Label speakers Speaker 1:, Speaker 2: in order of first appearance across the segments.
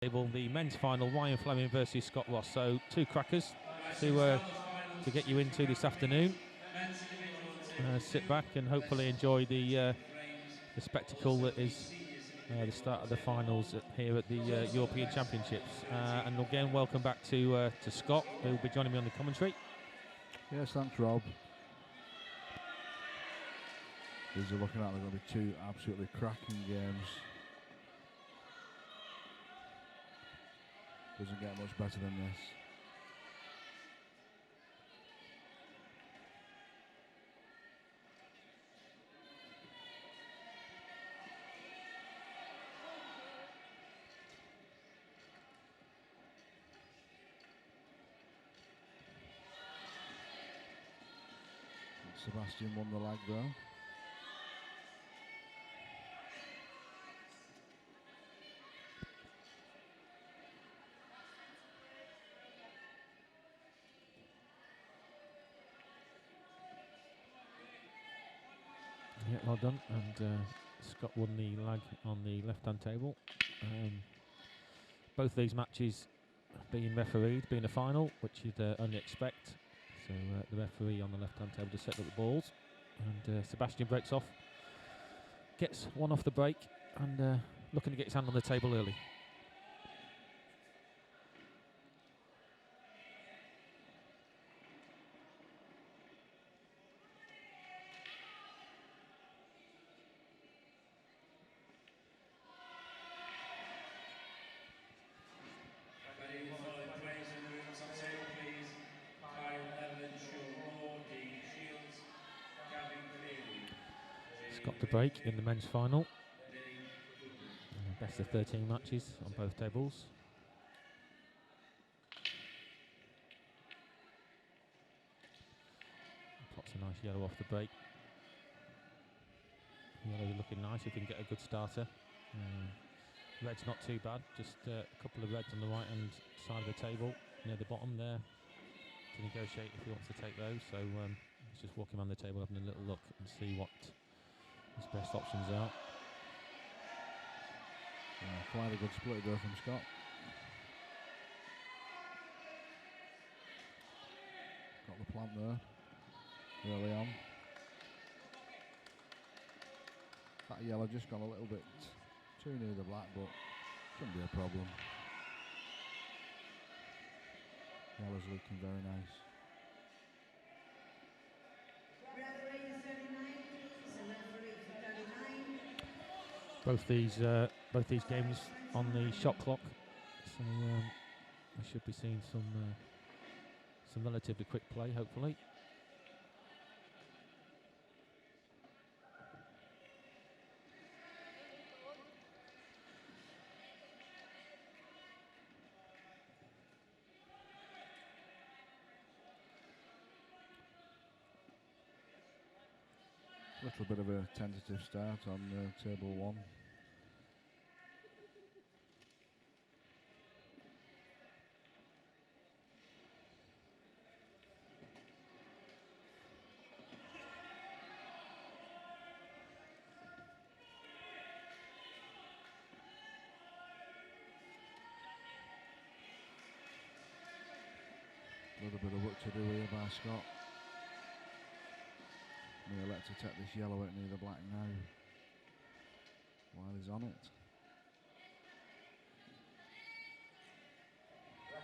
Speaker 1: table, the men's final, Ryan Fleming versus Scott Ross. So 2 crackers to get you into this afternoon. Sit back and hopefully enjoy the spectacle that is the start of the finals here at the European Championships. And again, welcome back to Scott, who will be joining me on the commentary.
Speaker 2: Yes, thanks, Rob. These are looking like they're going to be 2 absolutely cracking games. Doesn't get much better than this. Sebastian won the leg though.
Speaker 1: Yeah, well done. And Scott won the leg on the left-hand table. Both these matches being refereed, being a final, which you'd only expect. So the referee on the left-hand table to set up the balls. And Sebastian breaks off, gets one off the break, and looking to get his hand on the table early. Got the break in the men's final. Best of 13 matches on both tables. Plots a nice yellow off the break. Yellow looking nice if you can get a good starter. Red's not too bad, just a couple of reds on the right hand side of the table near the bottom there to negotiate if he wants to take those. So he's just walking around the table having a little look and see what his best options are.
Speaker 2: Quite a good split there from Scott. Got the plant there early on. That yellow just got a little bit too near the black, but shouldn't be a problem. Yellow's looking very nice.
Speaker 1: Both these games on the shot clock, so we should be seeing some relatively quick play, hopefully.
Speaker 2: A little bit of a tentative start on table 1. A little bit of work to do here by Scott. May elect to take this yellow at near the black now while he's on it.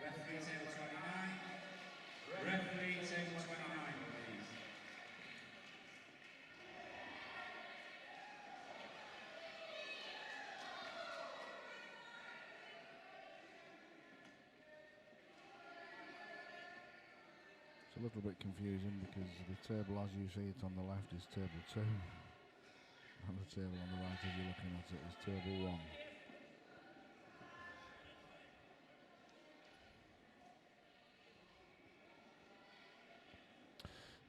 Speaker 3: Referee table 29. Referee table 29, please.
Speaker 2: It's a little bit confusing because the table as you see it on the left is table 2 and the table on the right as you're looking at it is table 1.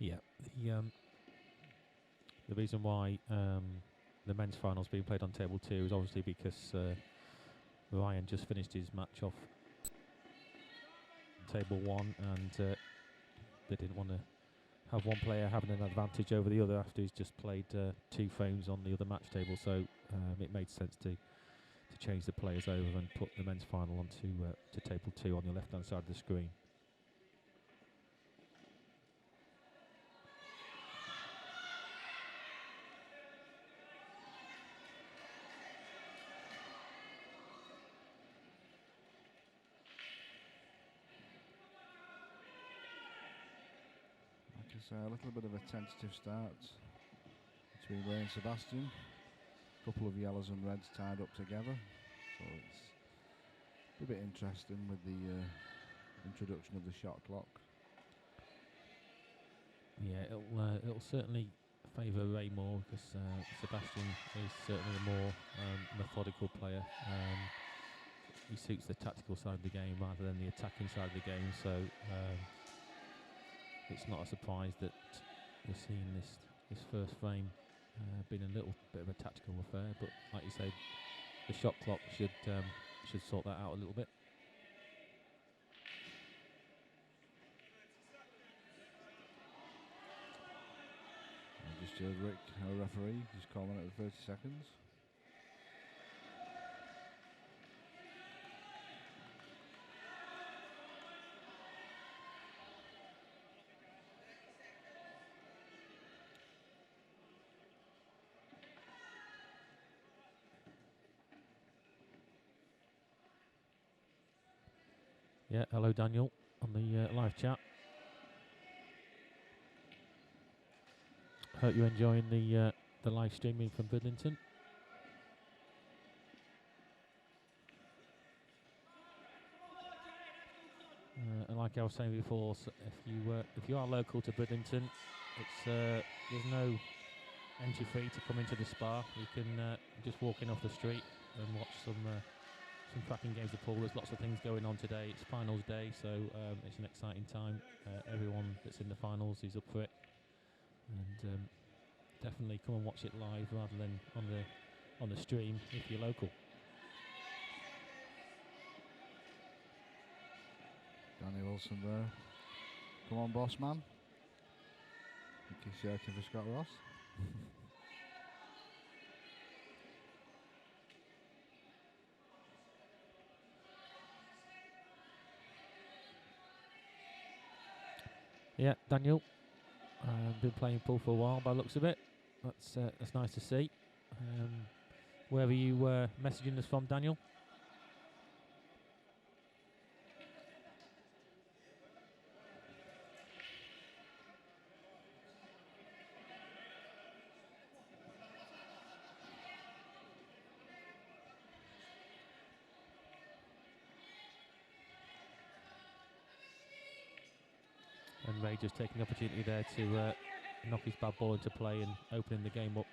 Speaker 1: Yeah, the reason why the men's final is being played on table 2 is obviously because Ryan just finished his match off table 1 and they didn't want to have one player having an advantage over the other after he's just played 2 frames on the other match table, so it made sense to to change the players over and put the men's final onto to table 2 on your left-hand side of the screen.
Speaker 2: Like I say, a little bit of a tentative start between Ray and Sebastian. A couple of yellows and reds tied up together, so it's a bit interesting with the introduction of the shot clock.
Speaker 1: Yeah, it'll certainly favour Ray more because Sebastian is certainly a more methodical player. He suits the tactical side of the game rather than the attacking side of the game, so it's not a surprise that we're seeing this first frame being a little bit of a tactical affair. But like you said, the shot clock should sort that out a little bit.
Speaker 2: I just heard Rick, our referee, just calling it at 30 seconds.
Speaker 1: Yeah, hello Daniel on the live chat. Hope you're enjoying the live streaming from Bridlington. And like I was saying before, so if you are local to Bridlington, it's there's no entry fee to come into the spa. You can just walk in off the street and watch some cracking games of pool. There's lots of things going on today. It's finals day, so it's an exciting time. Everyone that's in the finals is up for it, and definitely come and watch it live rather than on the stream if you're local.
Speaker 2: Danny Wilson there. Come on, boss man. I think he's shouting for Scott Ross.
Speaker 1: Yeah, Daniel. Been playing pool for a while by the looks of it. That's nice to see. Where were you messaging us from, Daniel? And Ray just taking the opportunity there to knock his bad ball into play and opening the game up.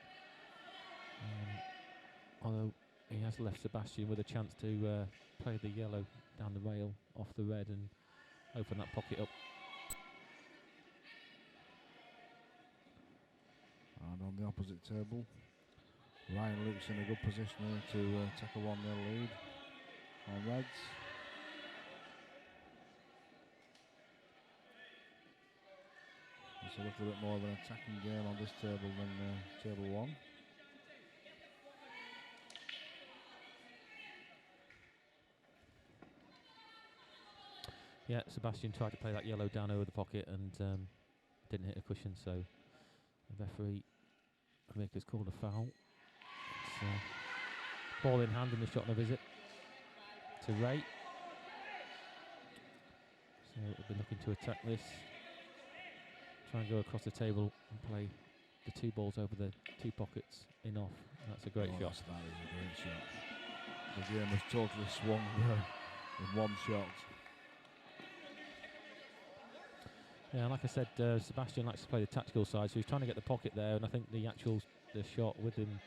Speaker 1: Although he has left Sebastian with a chance to play the yellow down the rail off the red and open that pocket up.
Speaker 2: And on the opposite table, Ryan Luke's in a good position here to take a 1-0 lead on reds. It's a little bit more of an attacking game on this table than table 1.
Speaker 1: Yeah, Sebastian tried to play that yellow down over the pocket and didn't hit a cushion, so the referee has called a foul. It's ball in hand and the shot on a visit to Ray. So we'll be looking to attack this. Try and go across the table and play the 2 balls over the 2 pockets in off. That's a great shot.
Speaker 2: That is a great shot. The game has totally swung there in one shot.
Speaker 1: Yeah, like I said, Sebastian likes to play the tactical side, so he's trying to get the pocket there, and I think the shot with him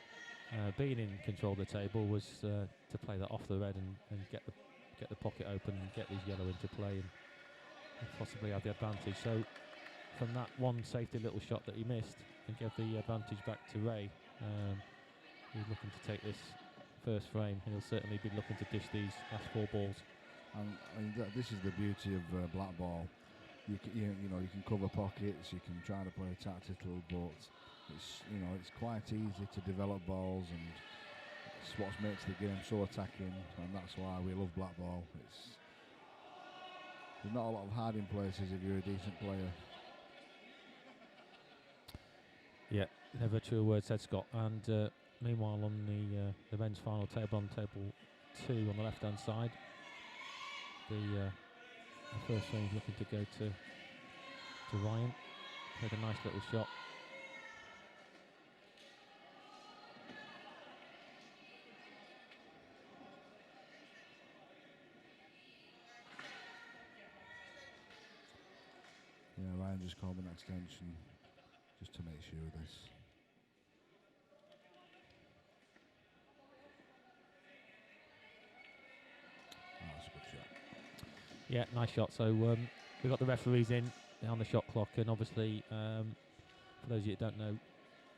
Speaker 1: being in control of the table was to play that off the red and get the pocket open and get his yellow into play and possibly have the advantage. So from that one safety little shot that he missed and give the advantage back to Ray, he's looking to take this first frame, and he'll certainly be looking to dish these last 4 balls.
Speaker 2: And this is the beauty of Blackball. You can cover pockets, you can try to play tactical, but it's quite easy to develop balls and That's what makes the game so attacking, and that's why we love Blackball. There's not a lot of hiding places if you're a decent player.
Speaker 1: Yeah, never true word, said Scott. And meanwhile, on the men's final table, on table 2 on the left-hand side, the first frame looking to go to Ryan. Had a nice little shot.
Speaker 2: Yeah, Ryan just called an extension just to make sure of this. Oh, that's a good shot.
Speaker 1: Yeah, nice shot. So we've got the referees in on the shot clock, and obviously, for those of you that don't know,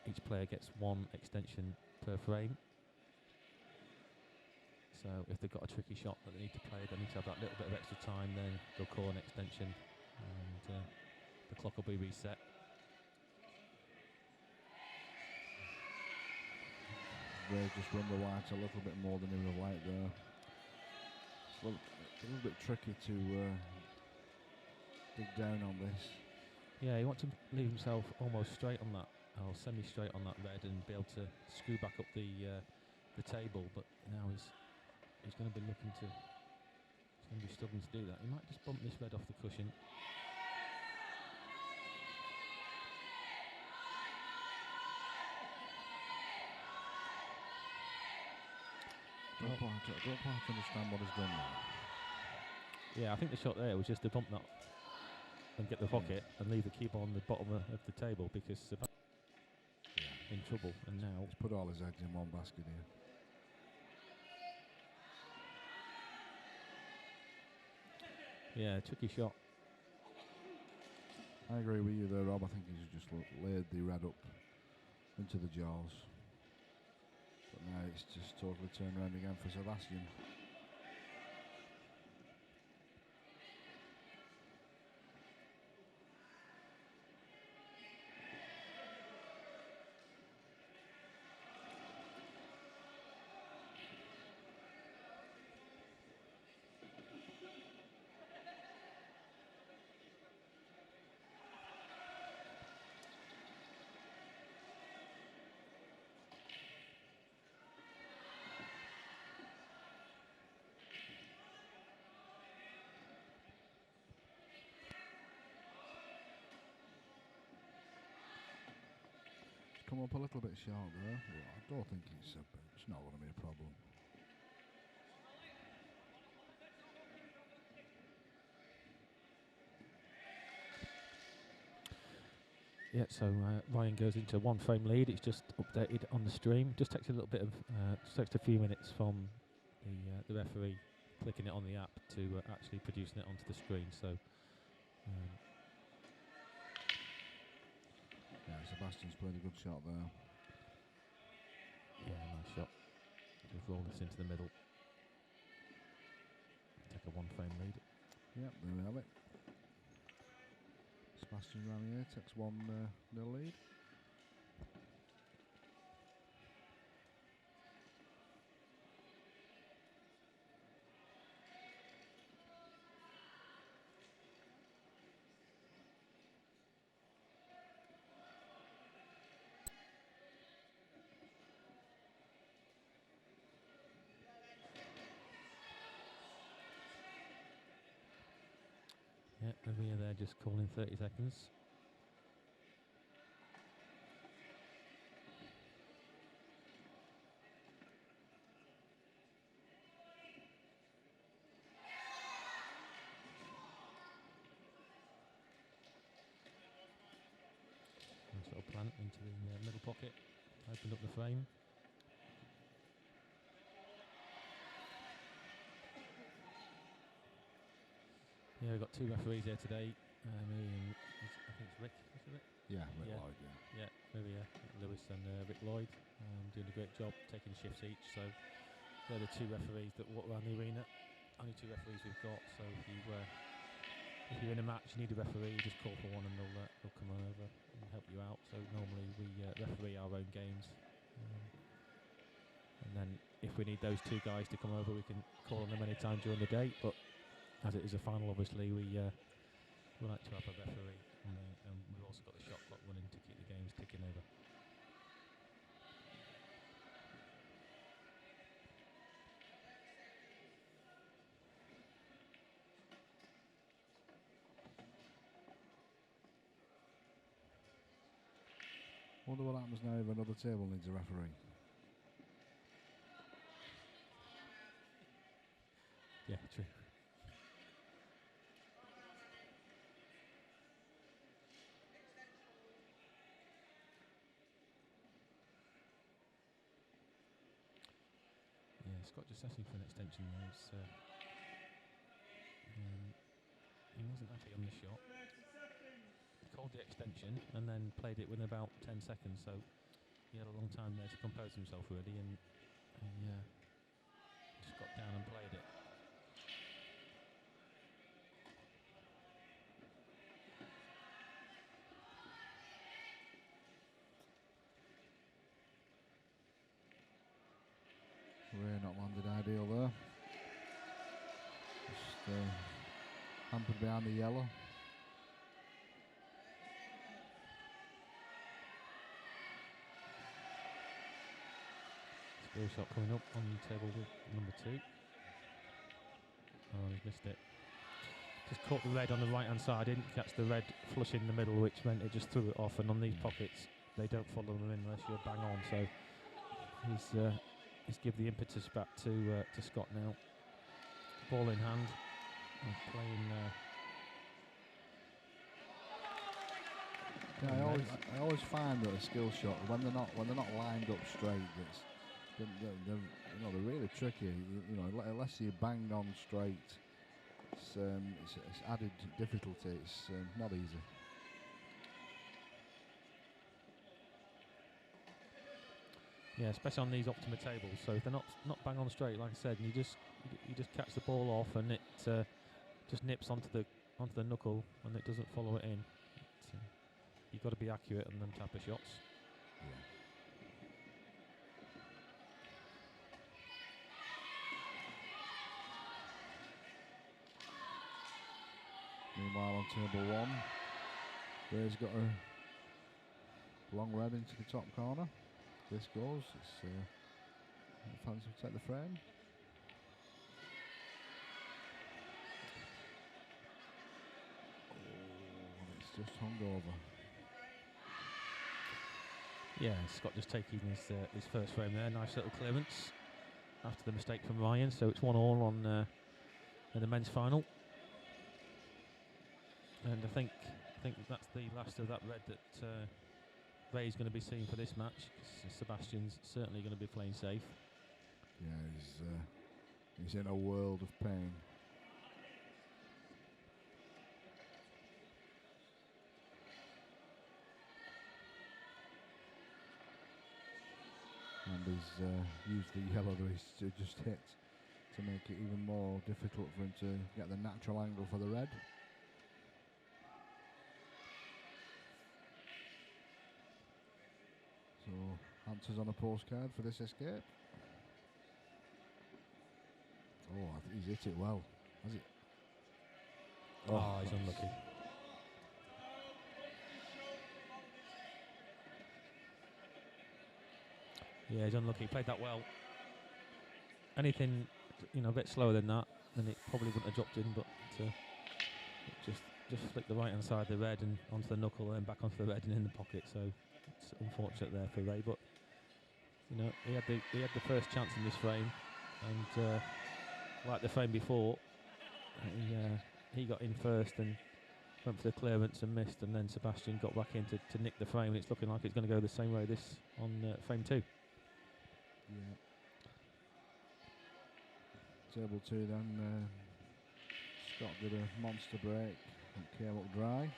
Speaker 1: each player gets 1 extension per frame. So if they've got a tricky shot that they need to play, they need to have that little bit of extra time, then they'll call an extension, and the clock will be reset.
Speaker 2: Ray just run the white a little bit more than he would have liked there. It's a little bit tricky to dig down on this.
Speaker 1: Yeah, he wants to leave himself almost straight on that, or semi-straight on that red, and be able to screw back up the table. But now he's going to be looking to. He's going to be struggling to do that. He might just bump this red off the cushion.
Speaker 2: I don't quite understand what he's done there.
Speaker 1: Yeah, I think the shot there was just to bump that and get the pocket and leave the keyboard on the bottom of the table, because Sebastian in trouble, and now
Speaker 2: he's put all his eggs in one basket here.
Speaker 1: Yeah, tricky shot.
Speaker 2: I agree with you there, Rob. I think he's just laid the red up into the jaws. But now it's just totally turned around again for Sebastian. Come up a little bit short there. Well, I don't think it's not going to be a problem.
Speaker 1: Yeah, so Ryan goes into 1 frame lead. It's just updated on the stream. Just takes a little bit of, just takes a few minutes from the referee clicking it on the app to actually producing it onto the screen. So.
Speaker 2: Yeah, Sebastian's played a good shot there.
Speaker 1: Yeah, nice shot. Just roll this into the middle. Take a 1 frame lead.
Speaker 2: Yep, there we have it. Sebastian Ramier takes 1-0 lead.
Speaker 1: Yeah, Ramier there just calling 30 seconds. Nice little plant into the middle pocket. Opened up the frame. Yeah, we've got 2 referees here today. I think it's Rick. Is it Rick?
Speaker 2: Yeah, Rick
Speaker 1: Yeah.
Speaker 2: Lloyd, yeah.
Speaker 1: Yeah, Maria Lewis and Rick Lloyd doing a great job, taking shifts each. So they're the 2 referees that walk around the arena. Only 2 referees we've got. So if you're in a match, you need a referee, just call for one and they'll come on over and help you out. So normally we referee our own games, and then if we need those two guys to come over, we can call on them any time during the day. But as it is a final, obviously, we like to have a referee, and we've also got the shot clock running to keep the games ticking over.
Speaker 2: Wonder what happens now if another table needs a referee.
Speaker 1: Yeah, true. Yeah, Scott just asking for an extension there. He wasn't happy on the shot. He called the extension and then played it within about 10 seconds, so he had a long time there to compose himself really, and he just got down and played it.
Speaker 2: Ray not landed ideal there. Just hampered behind the yellow.
Speaker 1: Skill shot coming up on table number 2. Oh, he's missed it. Just caught the red on the right hand side, didn't catch the red flush in the middle, which meant it just threw it off, and on these pockets they don't follow them in unless you're bang on, so he's give the impetus back to Scott now. Ball in hand, and playing
Speaker 2: I always find that a skill shot, when they're not lined up straight, they're really tricky. You know, unless you're banged on straight, it's added difficulty. It's not easy.
Speaker 1: yeah, especially on these Optima tables. So if they're not bang on straight, like I said, and you just catch the ball off, and it just nips onto the knuckle, and it doesn't follow it in. You've got to be accurate on them type of shots.
Speaker 2: Yeah. Meanwhile, on table 1, Ray's got a long red into the top corner. This goes. It's fancy to take the frame. Oh, it's just hung over.
Speaker 1: Yeah, Scott just taking his first frame there. Nice little clearance after the mistake from Ryan. So it's 1-1 on in the men's final. And I think that's the last of that red that Ray's going to be seeing for this match. Sebastian's certainly going to be playing safe.
Speaker 2: Yeah, he's in a world of pain. And he's used the yellow that he's just hit to make it even more difficult for him to get the natural angle for the red. So, answers on a postcard for this escape. Oh, I think he's hit it well. Has it?
Speaker 1: Oh, he's unlucky. Yeah, he's unlucky. He played that well. Anything, a bit slower than that, then it probably wouldn't have dropped in. But it just flicked the right hand side of the red and onto the knuckle, and then back onto the red and in the pocket. So it's unfortunate there for Ray. But he had the first chance in this frame, and like the frame before, he got in first and went for the clearance and missed, and then Sebastian got back in to nick the frame, and it's looking like it's going to go the same way this on frame 2.
Speaker 2: Yeah. Table 2 then, Scott did a monster break and came up dry.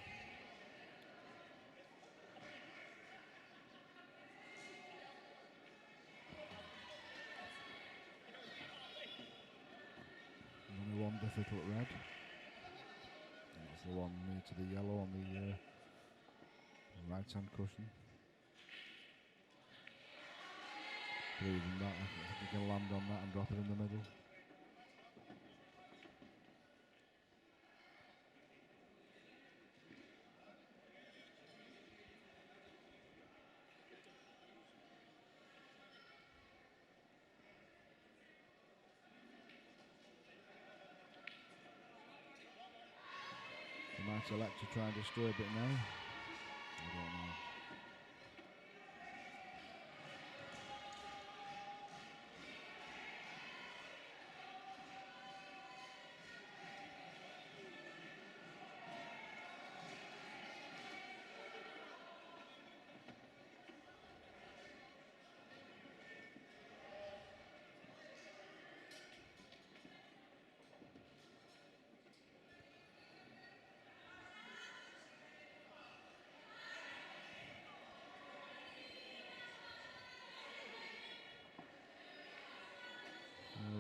Speaker 2: Only one difficult red. That's the one near to the yellow on the right hand cushion. Leaving that, I think he can land on that and drop it in the middle. He might elect to try and disturb it now. I don't know.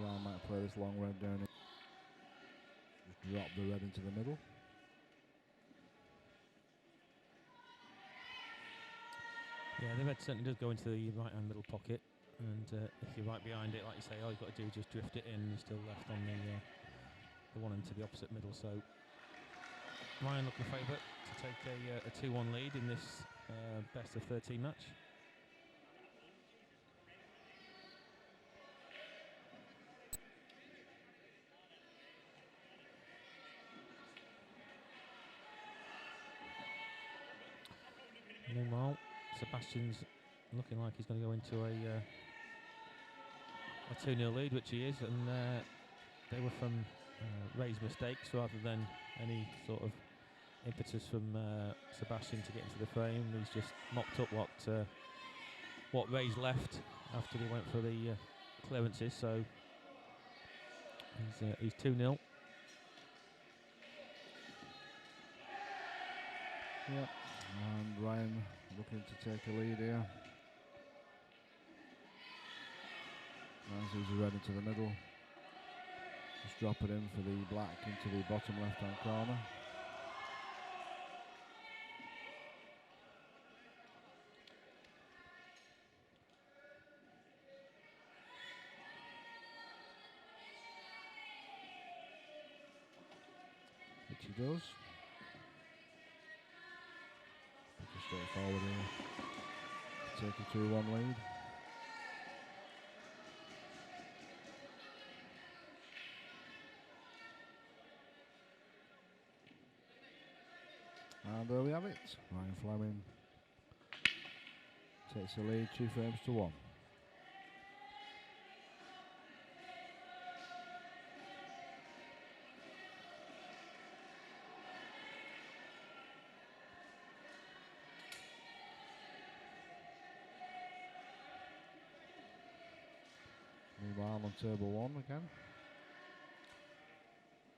Speaker 2: I might play this long red down. Just drop the red into the middle.
Speaker 1: Yeah, the red certainly does go into the right-hand middle pocket, and if you're right behind it, like you say, all you've got to do is just drift it in, and you're still left on the one into the opposite middle. So Ryan looking favourite to take a 2-1 lead in this best of 13 match. Meanwhile, Sebastian's looking like he's going to go into a 2-0 lead, which he is, and they were from Ray's mistakes rather than any sort of impetus from Sebastian to get into the frame. He's just mopped up what Ray's left after he went for the clearances, so he's 2-0.
Speaker 2: Yep. And Ryan looking to take a lead here. Nice easy red into the middle. Just drop it in for the black into the bottom left-hand corner. Which he does. Pretty straightforward here. Take a 2-1 lead. And there we have it. Ryan Fleming takes the lead 2 frames to 1. Meanwhile on Turbo 1 again.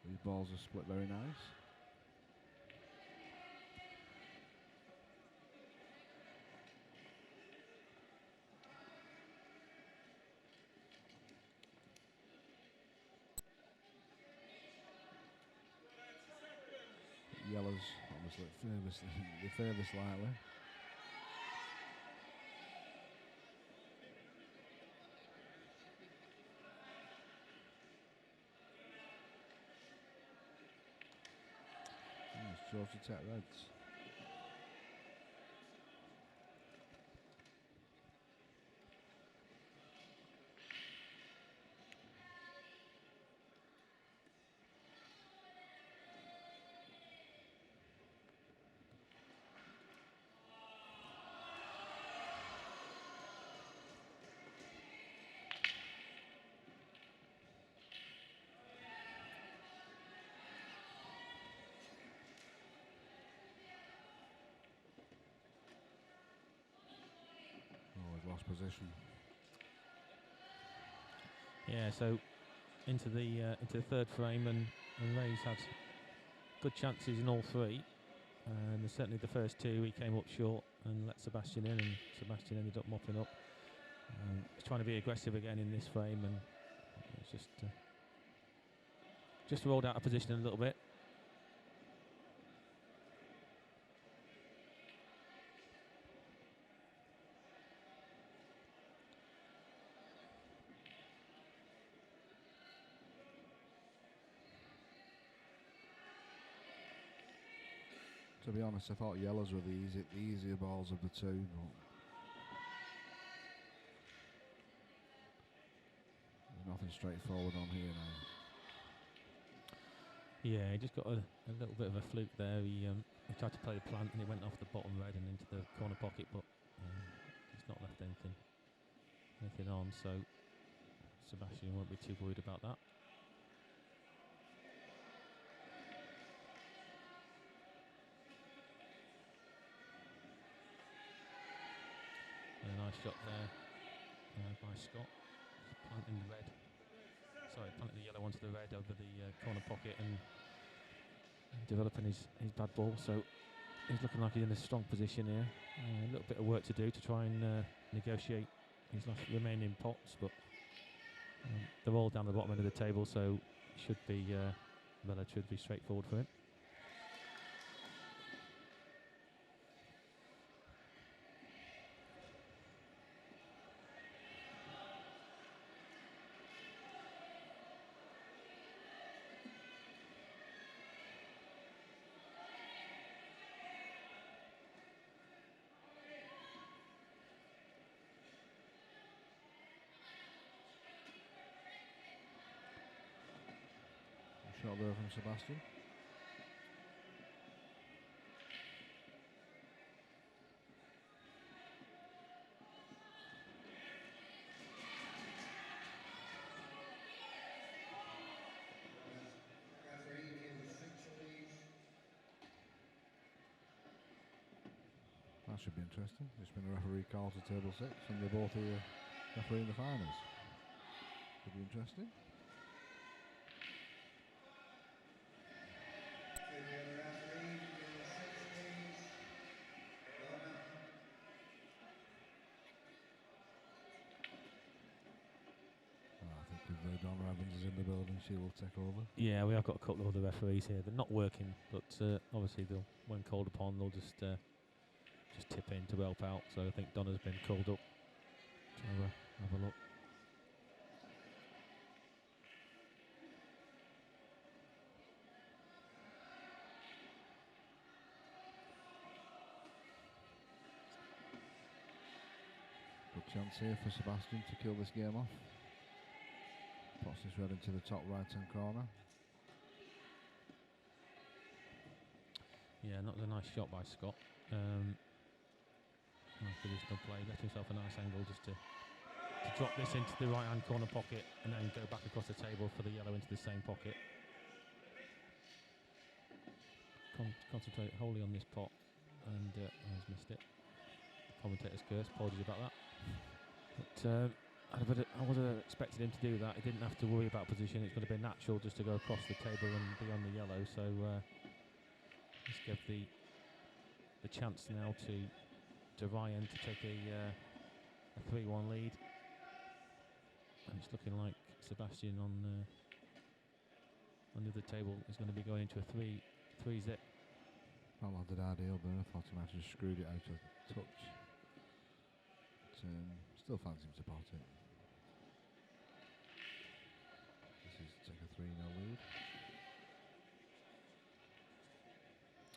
Speaker 2: These balls are split very nice. Yellow's obviously the furthest slightly. It's Georgia Tech Reds. Lost position.
Speaker 1: Yeah, so into the third frame, and Ray's had good chances in all three. And certainly the first two he came up short and let Sebastian in, and Sebastian ended up mopping up. He's trying to be aggressive again in this frame, and it's just rolled out of position a little bit.
Speaker 2: To be honest, I thought yellows were the easier balls of the two, but there's nothing straightforward on here now.
Speaker 1: Yeah, he just got a little bit of a fluke there. He tried to play the plant and it went off the bottom red and into the corner pocket, but he's not left anything on, so Sebastian won't be too worried about that. And a nice shot there by Scott, planting the red. Sorry, planting the yellow onto the red over the corner pocket and developing his bad ball. So he's looking like he's in a strong position here. A little bit of work to do to try and negotiate his last remaining pots, but they're all down the bottom end of the table, so it should be relatively straightforward for him.
Speaker 2: Shot there from Sebastian. That should be interesting. Just been a referee call to table 6 and they're both here refereeing the finals. Could be interesting. Donna Evans is in the building, she will take over.
Speaker 1: Yeah, we have got a couple of other referees here. They're not working, but obviously they'll, when called upon, they'll just tip in to help out. So I think Donna's been called up to have a look.
Speaker 2: Good chance here for Sebastian to kill this game off. Pots this red into the top right hand corner.
Speaker 1: Yeah, not a nice shot by Scott. Nice positional play, left himself a nice angle just to drop this into the right hand corner pocket and then go back across the table for the yellow into the same pocket. Concentrate wholly on this pot, and he's missed it. Commentator's curse, apologies about that. But I would have expected him to do that. He didn't have to worry about position. It's going to be natural just to go across the table and be on the yellow. So let's give the chance now to Ryan to take a 3-1 lead. And it's looking like Sebastian on the other table is going to be going into a 3-zip.
Speaker 2: Not landed ideal there. I thought he might have just screwed it out of touch. But, still fancy him to pot it. This is take a 3-0 lead.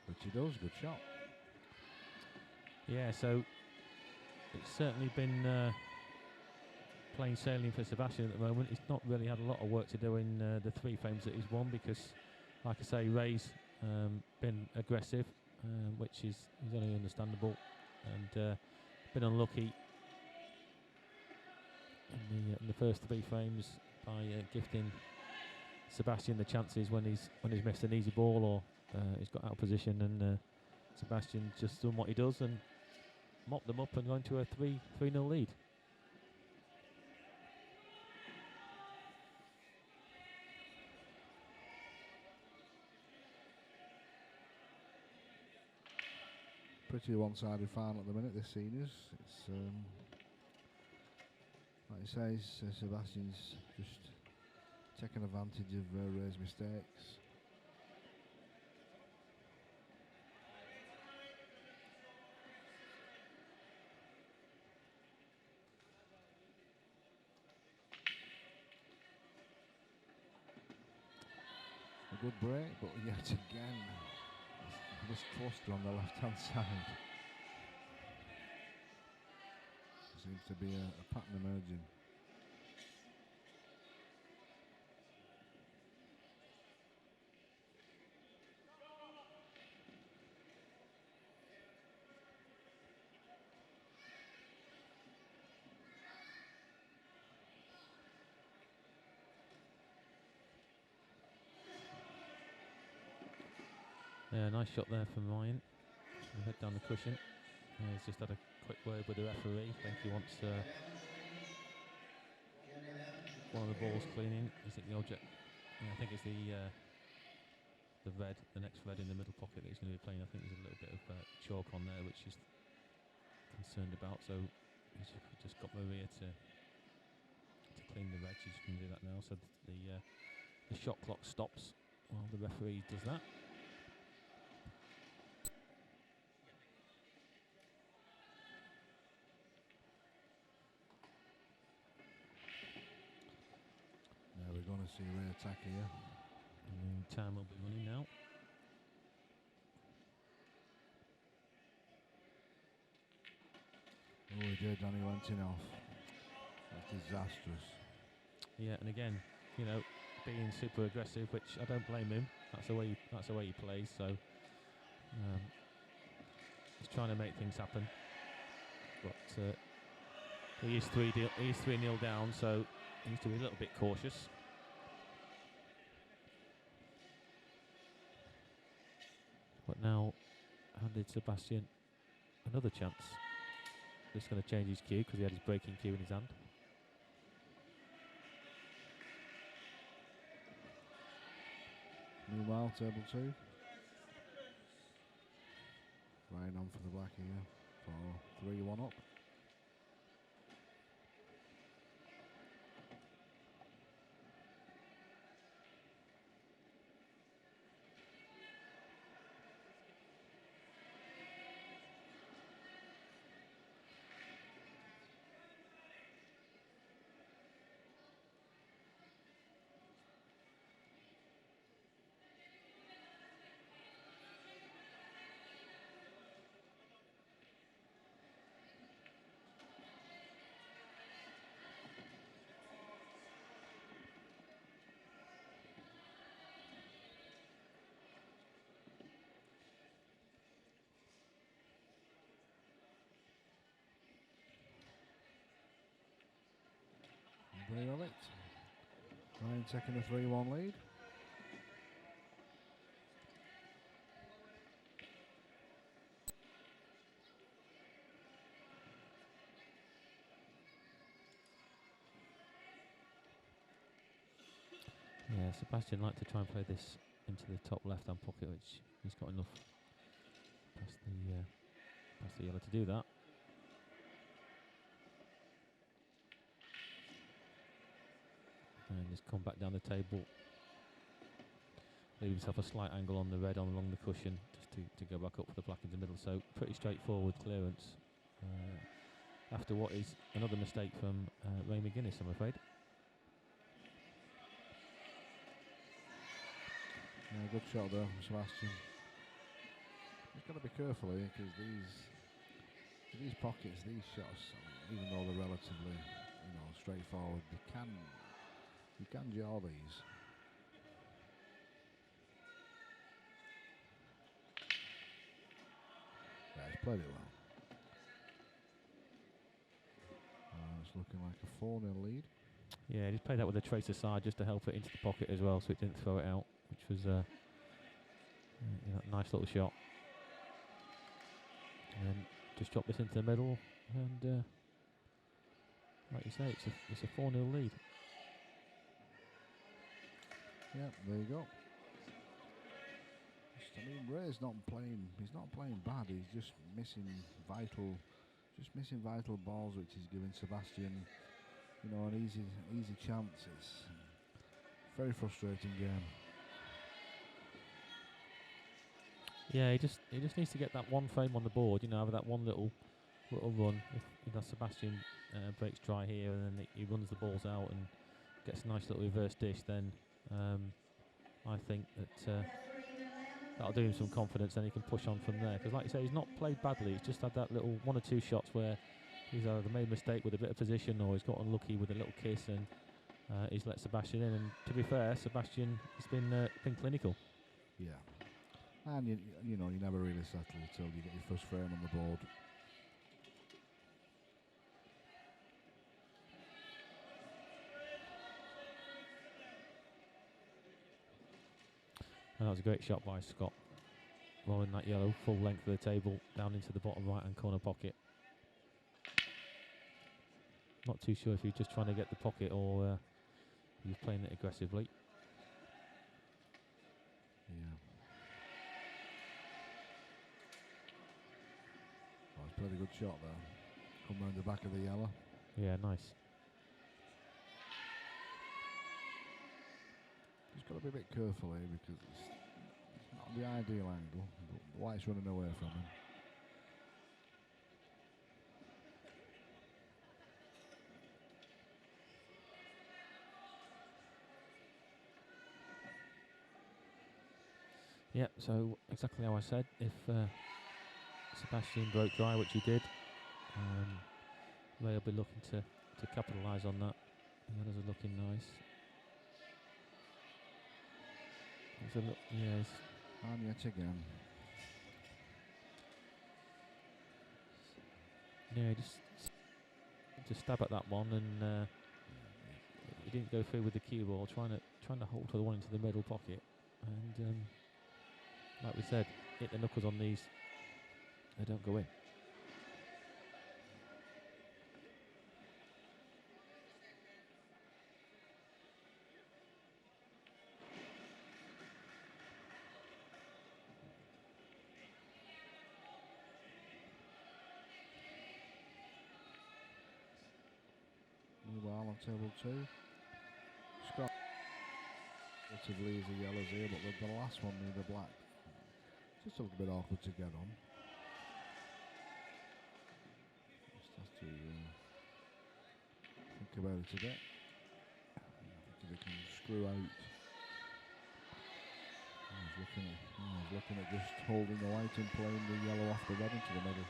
Speaker 2: Which he does, good shot.
Speaker 1: Yeah, so it's certainly been plain sailing for Sebastian at the moment. He's not really had a lot of work to do in the 3 frames that he's won because, like I say, Ray's been aggressive, which is only understandable, and been unlucky in the first 3 frames by gifting Sebastian the chances when he's missed an easy ball or he's got out of position, and Sebastian's just done what he does and mopped them up and gone to a 3-0 lead.
Speaker 2: Pretty one-sided final at the minute, this seniors. It's like he says, Sebastian's just taking advantage of Ray's mistakes. A good break, but yet again this cluster on the left-hand side. Seems to be a pattern emerging.
Speaker 1: Yeah, nice shot there from Ryan. Head down the cushion. He's just had a quick word with the referee. I think he wants one of the balls cleaning. I think the object. Yeah, I think it's the red, the next red in the middle pocket that he's going to be playing. I think there's a little bit of chalk on there, which he's concerned about. So he's just got Maria to clean the red. She's going to do that now. So the shot clock stops while the referee does that.
Speaker 2: Now we're going to see a rear attack here.
Speaker 1: Time will be running now.
Speaker 2: Oh, he did, and he went in off. That's disastrous.
Speaker 1: Yeah, and again, you know, being super aggressive, which I don't blame him. That's the way he plays. So he's trying to make things happen, but he is 3-0 down, so he needs to be a little bit cautious. But now, handed Sebastian another chance. Just going to change his cue because he had his breaking cue in his hand.
Speaker 2: Meanwhile, table 2. Ryan on for the black here for 3-1 up. There you have it. Ryan taking a 3-1 lead.
Speaker 1: Yeah, Sebastian liked to try and play this into the top left-hand pocket, which he's got enough past the yellow to do that. And just come back down the table. Leave himself a slight angle on the red along the cushion just to go back up for the black in the middle. So pretty straightforward clearance. After what is another mistake from Ray McGuinness, I'm afraid.
Speaker 2: Yeah, good shot there from Sebastian. He's got to be careful here because these pockets, these shots, I mean, even though they're relatively, straightforward, you can jar these. Yeah, he's played it well. It's looking like a 4-0 lead.
Speaker 1: Yeah, he's played that with a tracer side just to help it into the pocket as well, so it didn't throw it out, which was a nice little shot. And then just drop this into the middle, and like you say, it's a 4-0 lead.
Speaker 2: Yeah, there you go. Ray's not playing. He's not playing bad. He's just missing vital balls, which is giving Sebastian, an easy chance. It's a very frustrating game.
Speaker 1: Yeah, he just needs to get that one frame on the board. Have that one little run. If Sebastian breaks dry here and then he runs the balls out and gets a nice little reverse dish, then I think that that'll do him some confidence. Then he can push on from there. Because, like you say, he's not played badly. He's just had that little 1 or 2 shots where he's either made a mistake with a bit of position or he's got unlucky with a little kiss and he's let Sebastian in. And to be fair, Sebastian has been clinical.
Speaker 2: Yeah. And you know, you never really settle until you get your first frame on the board.
Speaker 1: And that was a great shot by Scott, rolling that yellow full length of the table down into the bottom right hand corner pocket. Not too sure if he was just trying to get the pocket or he was playing it aggressively.
Speaker 2: Yeah. Well, it's a pretty good shot there. Come round the back of the yellow.
Speaker 1: Yeah, nice.
Speaker 2: Just got to be a bit careful here because it's not the ideal angle. But the white's running away from him.
Speaker 1: Yeah, so exactly how I said, if Sebastian broke dry, which he did, they'll be looking to capitalise on that. The others are looking nice. It's a look, yes.
Speaker 2: And yet again.
Speaker 1: Yeah, just stab at that one, and he didn't go through with the cue ball, trying to hold the one into the middle pocket, and like we said, hit the knuckles on these, they don't go in.
Speaker 2: Meanwhile on table 2, Scott relatively easy yellows here, but the last one, the black, just a little bit awkward to get on. Just has to think about it a bit. I think if he can screw out. He's looking at just holding the white and playing the yellow off the red into the middle.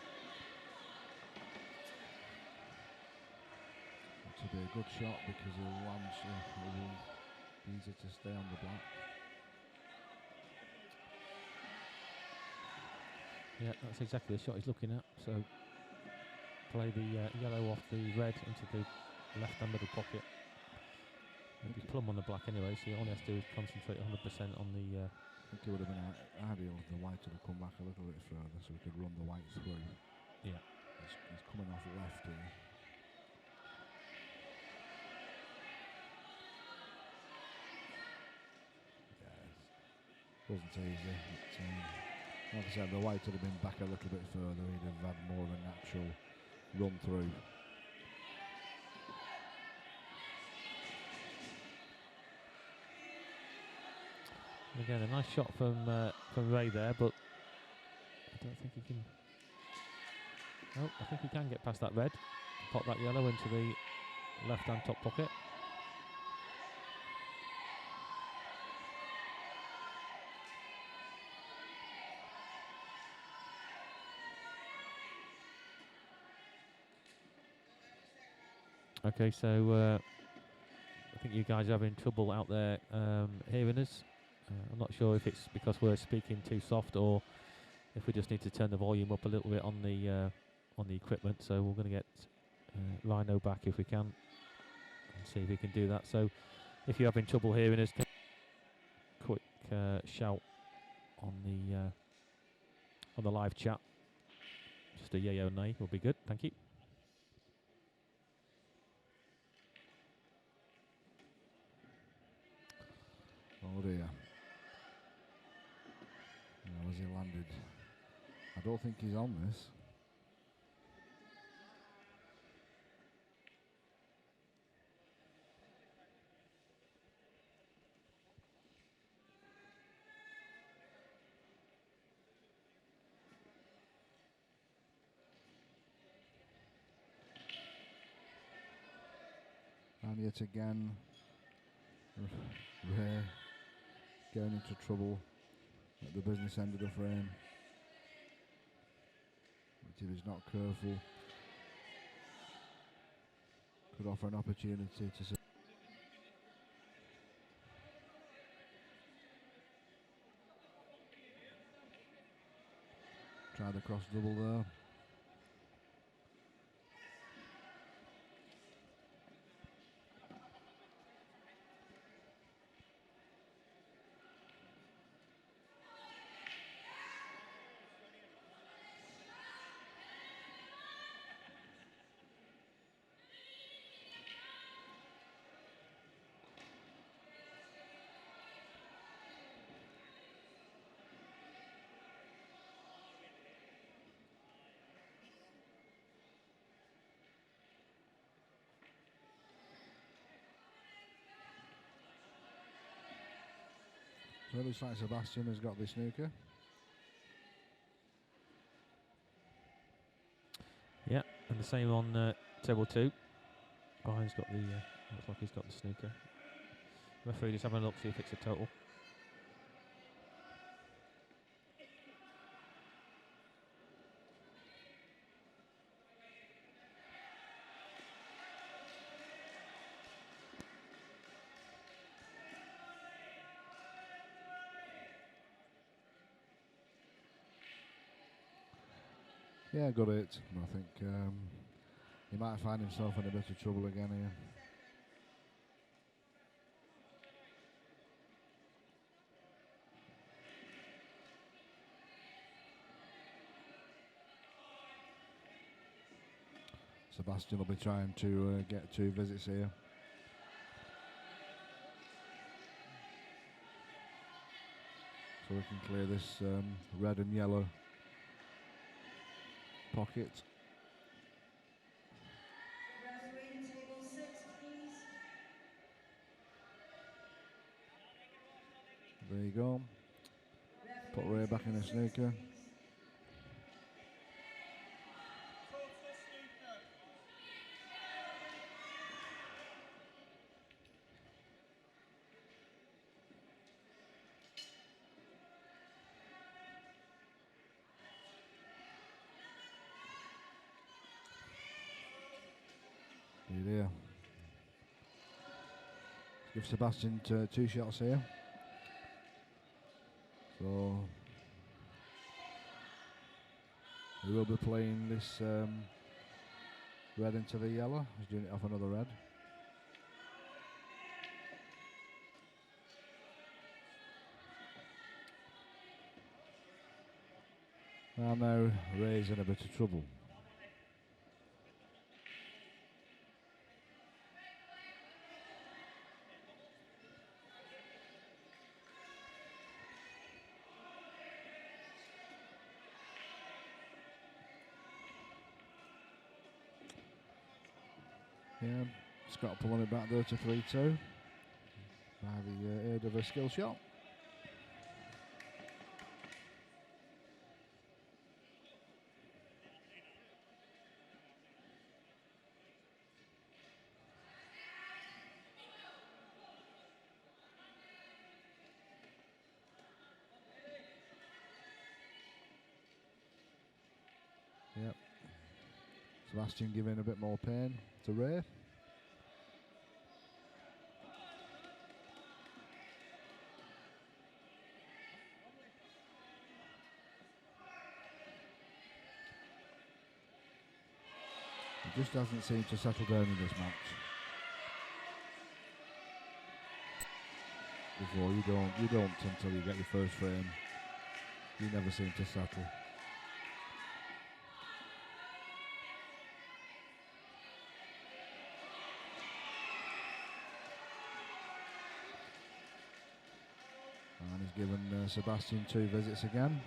Speaker 2: It will be a good shot because he'll land, it will be easy to stay on the black.
Speaker 1: Yeah, that's exactly the shot he's looking at. So play the yellow off the red into the left-hand middle pocket. Maybe plumb on the black anyway, so all he has to do is concentrate 100% on the...
Speaker 2: I think it would have been ideal if the white would have come back a little bit further so we could run the white through.
Speaker 1: Yeah.
Speaker 2: He's coming off left here. Wasn't easy. But, like I said, the white would have been back a little bit further. He'd have had more of a natural run through.
Speaker 1: Again, a nice shot from Ray there, but I don't think he can. Oh, I think he can get past that red. Pop that yellow into the left-hand top pocket. Okay, so I think you guys are having trouble out there hearing us. I'm not sure if it's because we're speaking too soft or if we just need to turn the volume up a little bit on the equipment. So we're going to get Rhino back if we can and see if we can do that. So if you're having trouble hearing us, quick shout on the live chat. Just a yay or nay will be good. Thank you.
Speaker 2: Oh dear. As he landed. I don't think he's on this. And yet again, Ray going into trouble. at the business end of the frame, which if he's not careful could offer an opportunity to try the cross double there. So it looks like Sebastian has got the snooker.
Speaker 1: Yeah, and the same on table 2. Brian's got the, looks like he's got the snooker. Referee just having a look, see if it's a total.
Speaker 2: Yeah, got it. I think he might find himself in a bit of trouble again here. Sebastian will be trying to get 2 visits here. So we can clear this red and yellow pocket.
Speaker 3: Referee, table 6, please.
Speaker 2: There you go. Put Ray back in the snooker. There. Give Sebastian 2 shots here. So he will be playing this red into the yellow. He's doing it off another red. And now Ray's in a bit of trouble. Yeah, Scott pulling it back there to 3-2 by the aid of a skill shot. Yep. Sebastian giving a bit more pain to Ray. He just doesn't seem to settle down in this match. Before you don't until you get your first frame. You never seem to settle. And he's given Sebastian 2 visits again.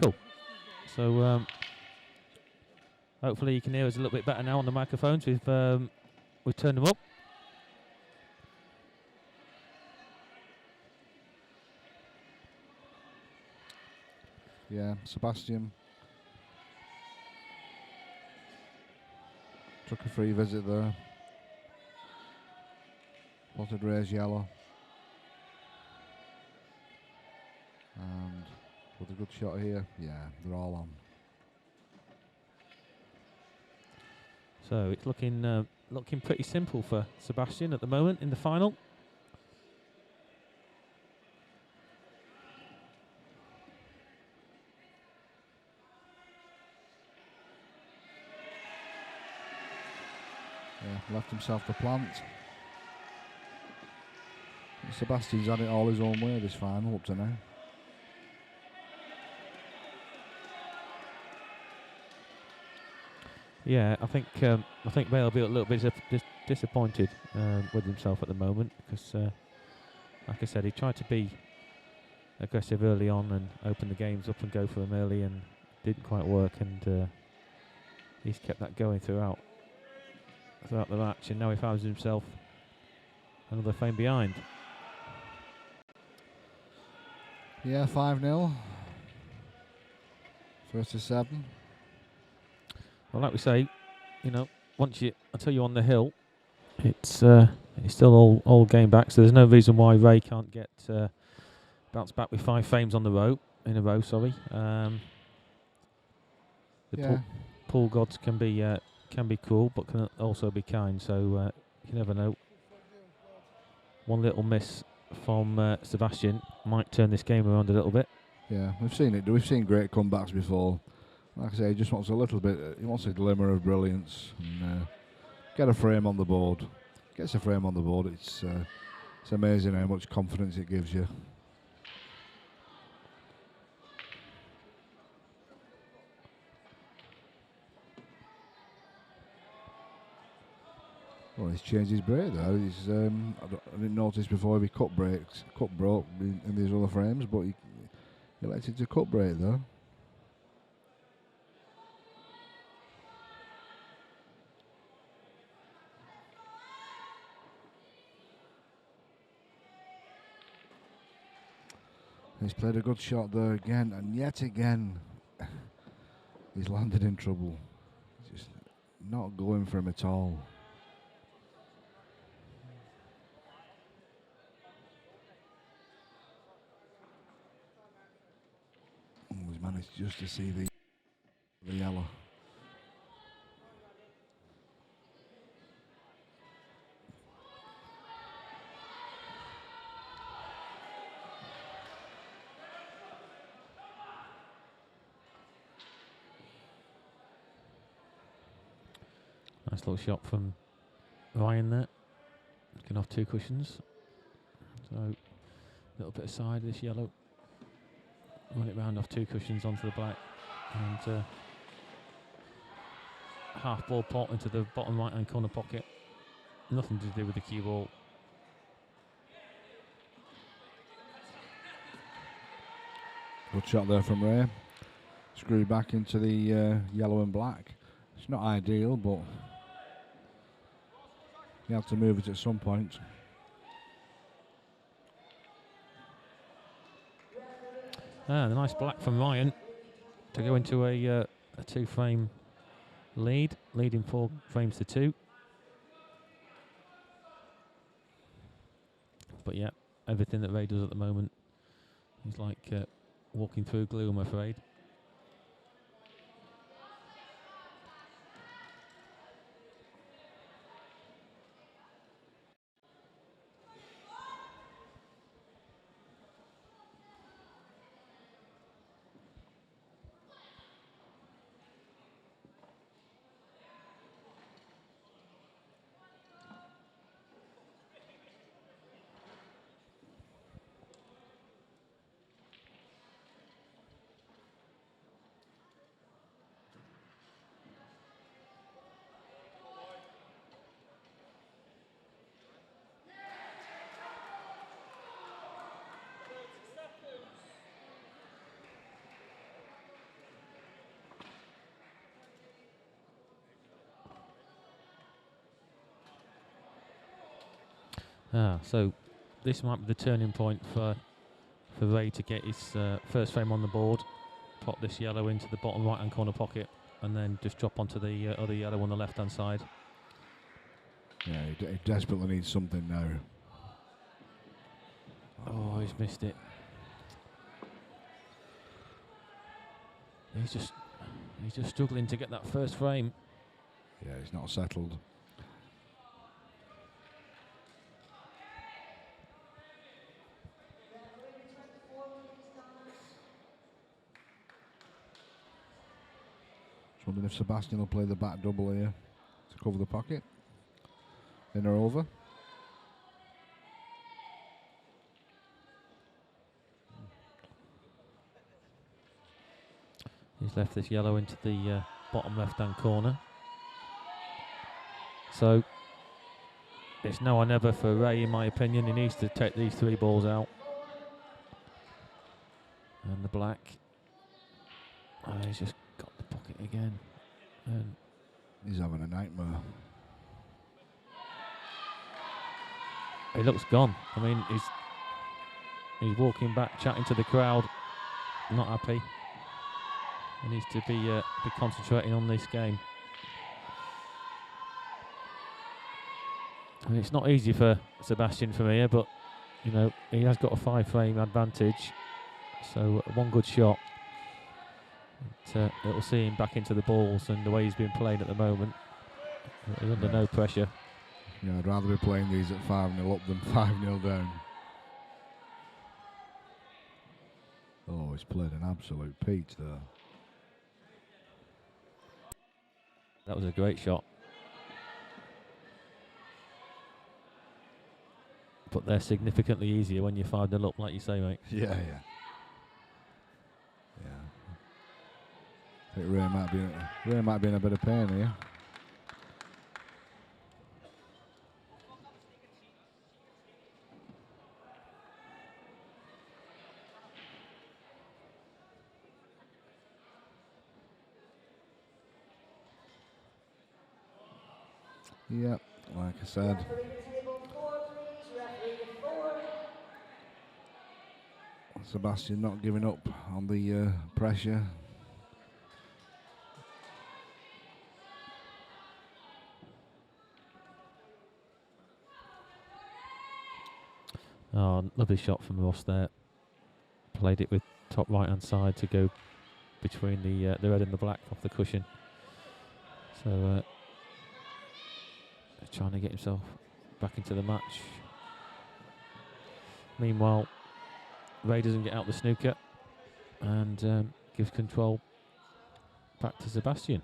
Speaker 1: Cool. So hopefully you can hear us a little bit better now on the microphones. We've turned them up.
Speaker 2: Yeah, Sebastian Took a free visit there. Spotted Ray's yellow. And with a good shot here, yeah, they're all on.
Speaker 1: So it's looking pretty simple for Sebastian at the moment in the final.
Speaker 2: Yeah, left himself the plant. Sebastian's had it all his own way this final up to now.
Speaker 1: Yeah, I think Ray will be a little bit disappointed with himself at the moment because, like I said, he tried to be aggressive early on and open the games up and go for them early, and didn't quite work. And he's kept that going throughout the match, and now he finds himself another frame behind.
Speaker 2: Yeah, 5-0. First to 7.
Speaker 1: Well, like we say, you know, until you're on the hill, it's still all game back. So there's no reason why Ray can't get bounce back with 5 frames in a row. Sorry. The pool gods can be cruel, but can also be kind. So you never know. One little miss from Sebastian might turn this game around a little bit.
Speaker 2: Yeah, we've seen it. We've seen great comebacks before. Like I say, he just wants a little bit. He wants a glimmer of brilliance and get a frame on the board. Gets a frame on the board. It's amazing how much confidence it gives you. Well, he's changed his break there. He's I didn't notice before if he cut broke in these other frames, but he elected to cut break there. He's played a good shot there again, and yet again he's landed in trouble. Just not going for him at all. He's managed just to see the yellow.
Speaker 1: Nice little shot from Ryan there. Looking off 2 cushions. So a little bit aside this yellow. Run it round off 2 cushions onto the black. And half ball pot into the bottom right hand corner pocket. Nothing to do with the cue ball.
Speaker 2: Good shot there from Ray. Screw back into the yellow and black. It's not ideal, but he had to move it at some point.
Speaker 1: The nice black from Ryan to go into a 2-frame leading 4 frames to 2. But yeah, everything that Ray does at the moment is like walking through glue, I'm afraid. So this might be the turning point for Ray to get his first frame on the board. Pop this yellow into the bottom right hand corner pocket and then just drop onto the other yellow on the left-hand side.
Speaker 2: Yeah, he desperately needs something now.
Speaker 1: Oh, he's missed it. He's just struggling to get that first frame.
Speaker 2: Yeah, he's not settled. Just wondering if Sebastian will play the back double here to cover the pocket. In or over.
Speaker 1: He's left this yellow into the bottom left-hand corner. So it's now or never for Ray, in my opinion. He needs to take these 3 balls out. And the black. Oh, he's just got the pocket again. And
Speaker 2: he's having a nightmare.
Speaker 1: He looks gone. I mean, he's walking back, chatting to the crowd, not happy. He needs to be concentrating on this game. I mean, it's not easy for Sebastian from here, but you know he has got a 5-frame advantage. So one good shot, it'll see him back into the balls, and the way he's been playing at the moment, he's under no pressure.
Speaker 2: Yeah, I'd rather be playing these at 5-0 up than 5-0 down. Oh, he's played an absolute peach there.
Speaker 1: That was a great shot. But they're significantly easier when you're 5-0 up, like you say, mate.
Speaker 2: Yeah. I think Ray might be in a bit of pain here. Yep, like I said. Sebastian not giving up on the pressure.
Speaker 1: Oh, lovely shot from Ross there. Played it with top right-hand side to go between the red and the black off the cushion. So trying to get himself back into the match. Meanwhile, Ray doesn't get out the snooker and gives control back to Sebastian.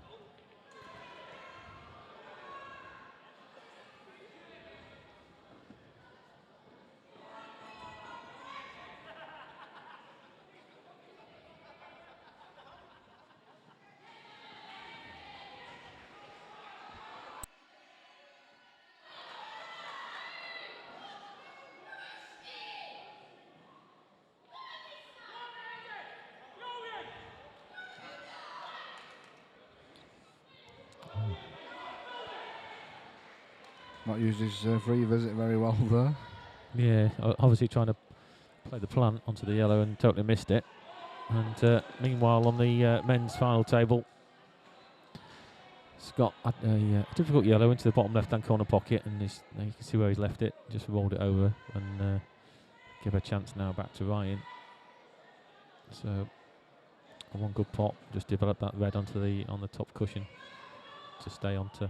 Speaker 2: Not used his free visit very well there.
Speaker 1: Yeah, obviously trying to play the plant onto the yellow and totally missed it. And meanwhile, on the men's final table, Scott had a difficult yellow into the bottom left-hand corner pocket, and you can see where he's left it. Just rolled it over and give a chance now back to Ryan. So one good pot, just develop that red on the top cushion to stay onto.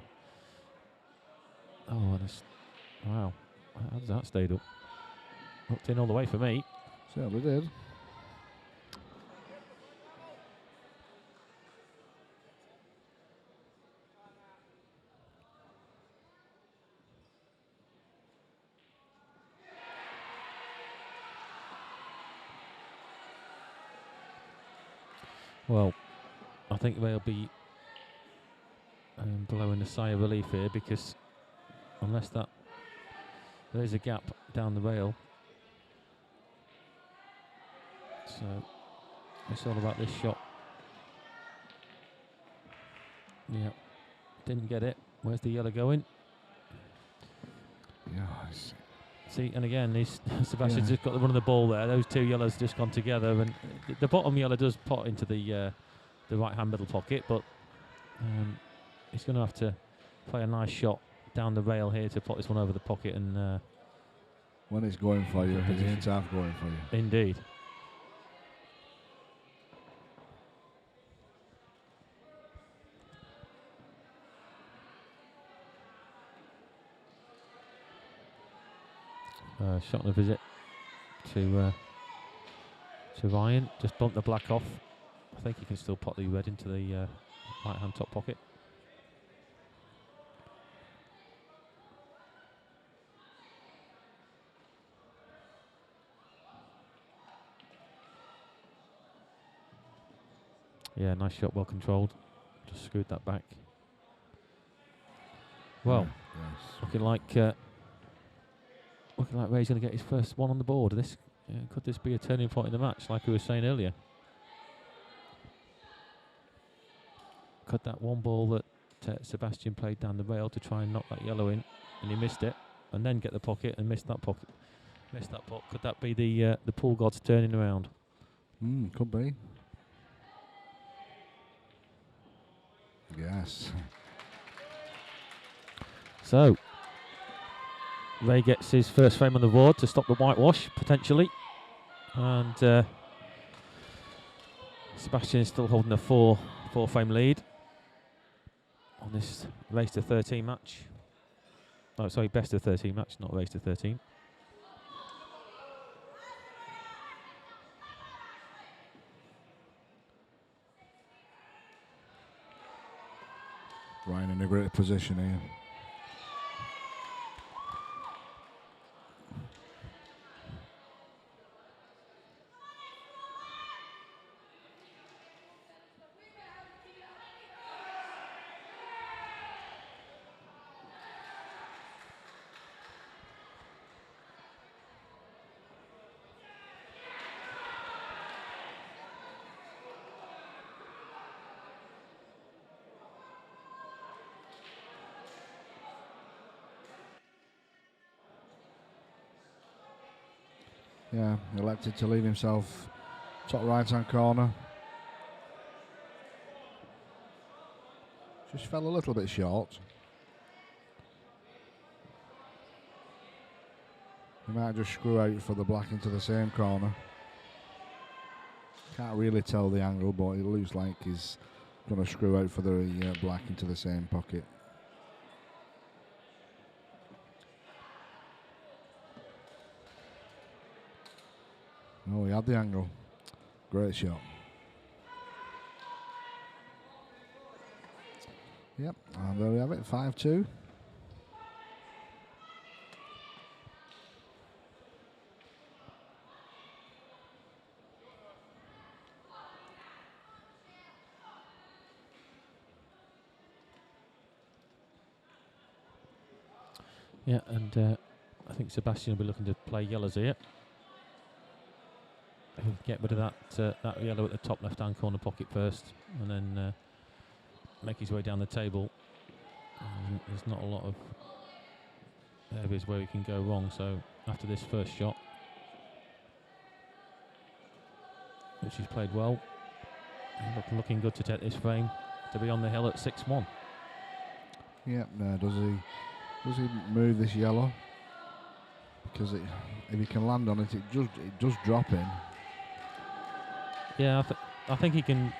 Speaker 1: Oh, and wow, how's that stayed up? Hooked in all the way for me.
Speaker 2: Certainly did.
Speaker 1: Well, I think they'll be blowing a sigh of relief here, because unless there is a gap down the rail. So it's all about this shot. Yeah, didn't get it. Where's the yellow going?
Speaker 2: Yeah.
Speaker 1: See, and again, Sebastian's just got the run of the ball there. Those two yellows just gone together, and the bottom yellow does pot into the right-hand middle pocket, but He's going to have to play a nice shot down the rail here to put this one over the pocket and.
Speaker 2: When it's going for you, it ain't half going for you.
Speaker 1: Indeed. Shot and a visit to Ryan. Just bumped the black off. I think he can still pop the red into the right hand top pocket. Yeah, nice shot, well controlled. Just screwed that back. Well,
Speaker 2: yes.
Speaker 1: looking like Ray's going to get his first one on the board. Could this be a turning point in the match, like we were saying earlier? Could that one ball that Sebastian played down the rail to try and knock that yellow in, and he missed it, and then get the pocket and miss that pocket, miss that pot? Could that be the pool gods turning around?
Speaker 2: Could be. Yes.
Speaker 1: So Ray gets his first frame on the board to stop the whitewash potentially, and Sebastian is still holding a four frame lead on this race to 13 match. Oh, sorry, best of 13 match, not race to 13.
Speaker 2: Ryan in a great position here. Yeah, elected to leave himself top right-hand corner. Just fell a little bit short. He might just screw out for the black into the same corner. Can't really tell the angle, but it looks like he's going to screw out for the black into the same pocket. Oh, he had the angle. Great shot. Yep, and there we have it, 5-2.
Speaker 1: Yeah, and I think Sebastian will be looking to play yellows here. He'll get rid of that yellow at the top left-hand corner pocket first, and then make his way down the table. There's not a lot of areas where he can go wrong. So after this first shot, which he's played well, looking good to take this frame to be on the hill at 6-1.
Speaker 2: Yep. Now does he move this yellow? Because if he can land on it, it does drop in.
Speaker 1: Yeah, I think he can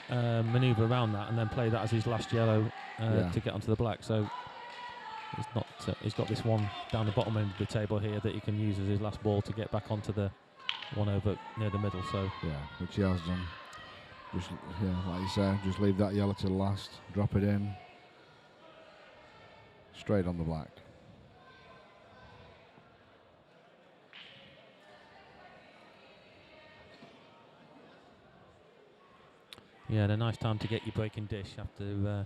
Speaker 1: manoeuvre around that and then play that as his last yellow to get onto the black. So he's not. He's got this one down the bottom end of the table here that he can use as his last ball to get back onto the one over near the middle. So
Speaker 2: yeah, which he has done. Just like you say, just leave that yellow to the last, drop it in, straight on the black.
Speaker 1: yeah, and a nice time to get your breaking dish after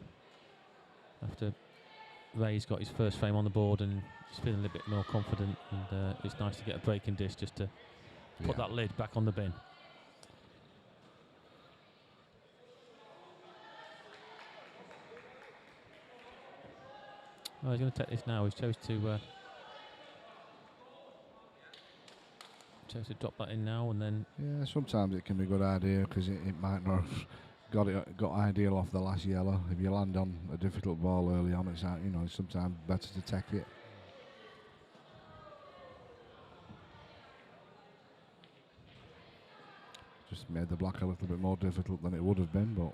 Speaker 1: Ray's got his first frame on the board and he's feeling a little bit more confident, and it's nice to get a breaking dish just to put that lid back on the bin. Oh, he's going to take this now. He chose to drop that in now and then.
Speaker 2: Yeah, sometimes it can be a good idea because it might not have got ideal off the last yellow. If you land on a difficult ball early on, it's it's sometimes better to take it. Just made the black a little bit more difficult than it would have been, but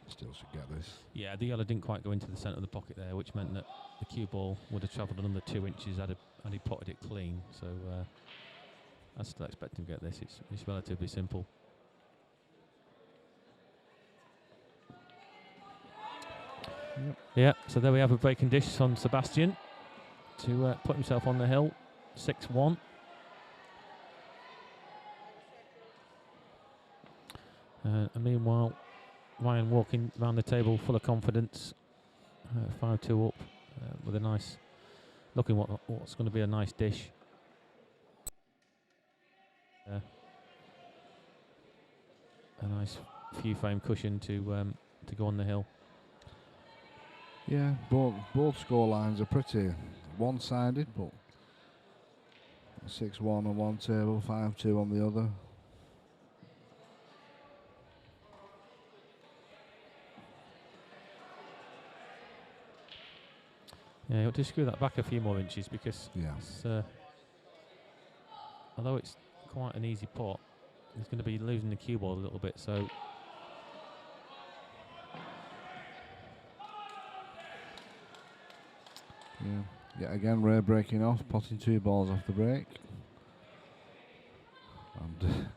Speaker 2: still should get this.
Speaker 1: Yeah, the yellow didn't quite go into the centre of the pocket there, which meant that the cue ball would have travelled another 2 inches had he potted it clean. So I still expect him to get this. It's relatively simple.
Speaker 2: Yep.
Speaker 1: Yeah, so there we have a breaking dish on Sebastian to put himself on the hill, 6-1. And meanwhile, Ryan walking around the table full of confidence, 5-2 up, with a nice, looking what's going to be a nice dish. A nice few frame cushion to go on the hill.
Speaker 2: Yeah, both score lines are pretty one-sided, but 6-1 on one table, 5-2 on the other.
Speaker 1: Yeah, you want to screw that back a few more inches because although it's quite an easy pot, he's going to be losing the cue ball a little bit. So
Speaker 2: yeah, again Ray breaking off, potting 2 balls off the break, and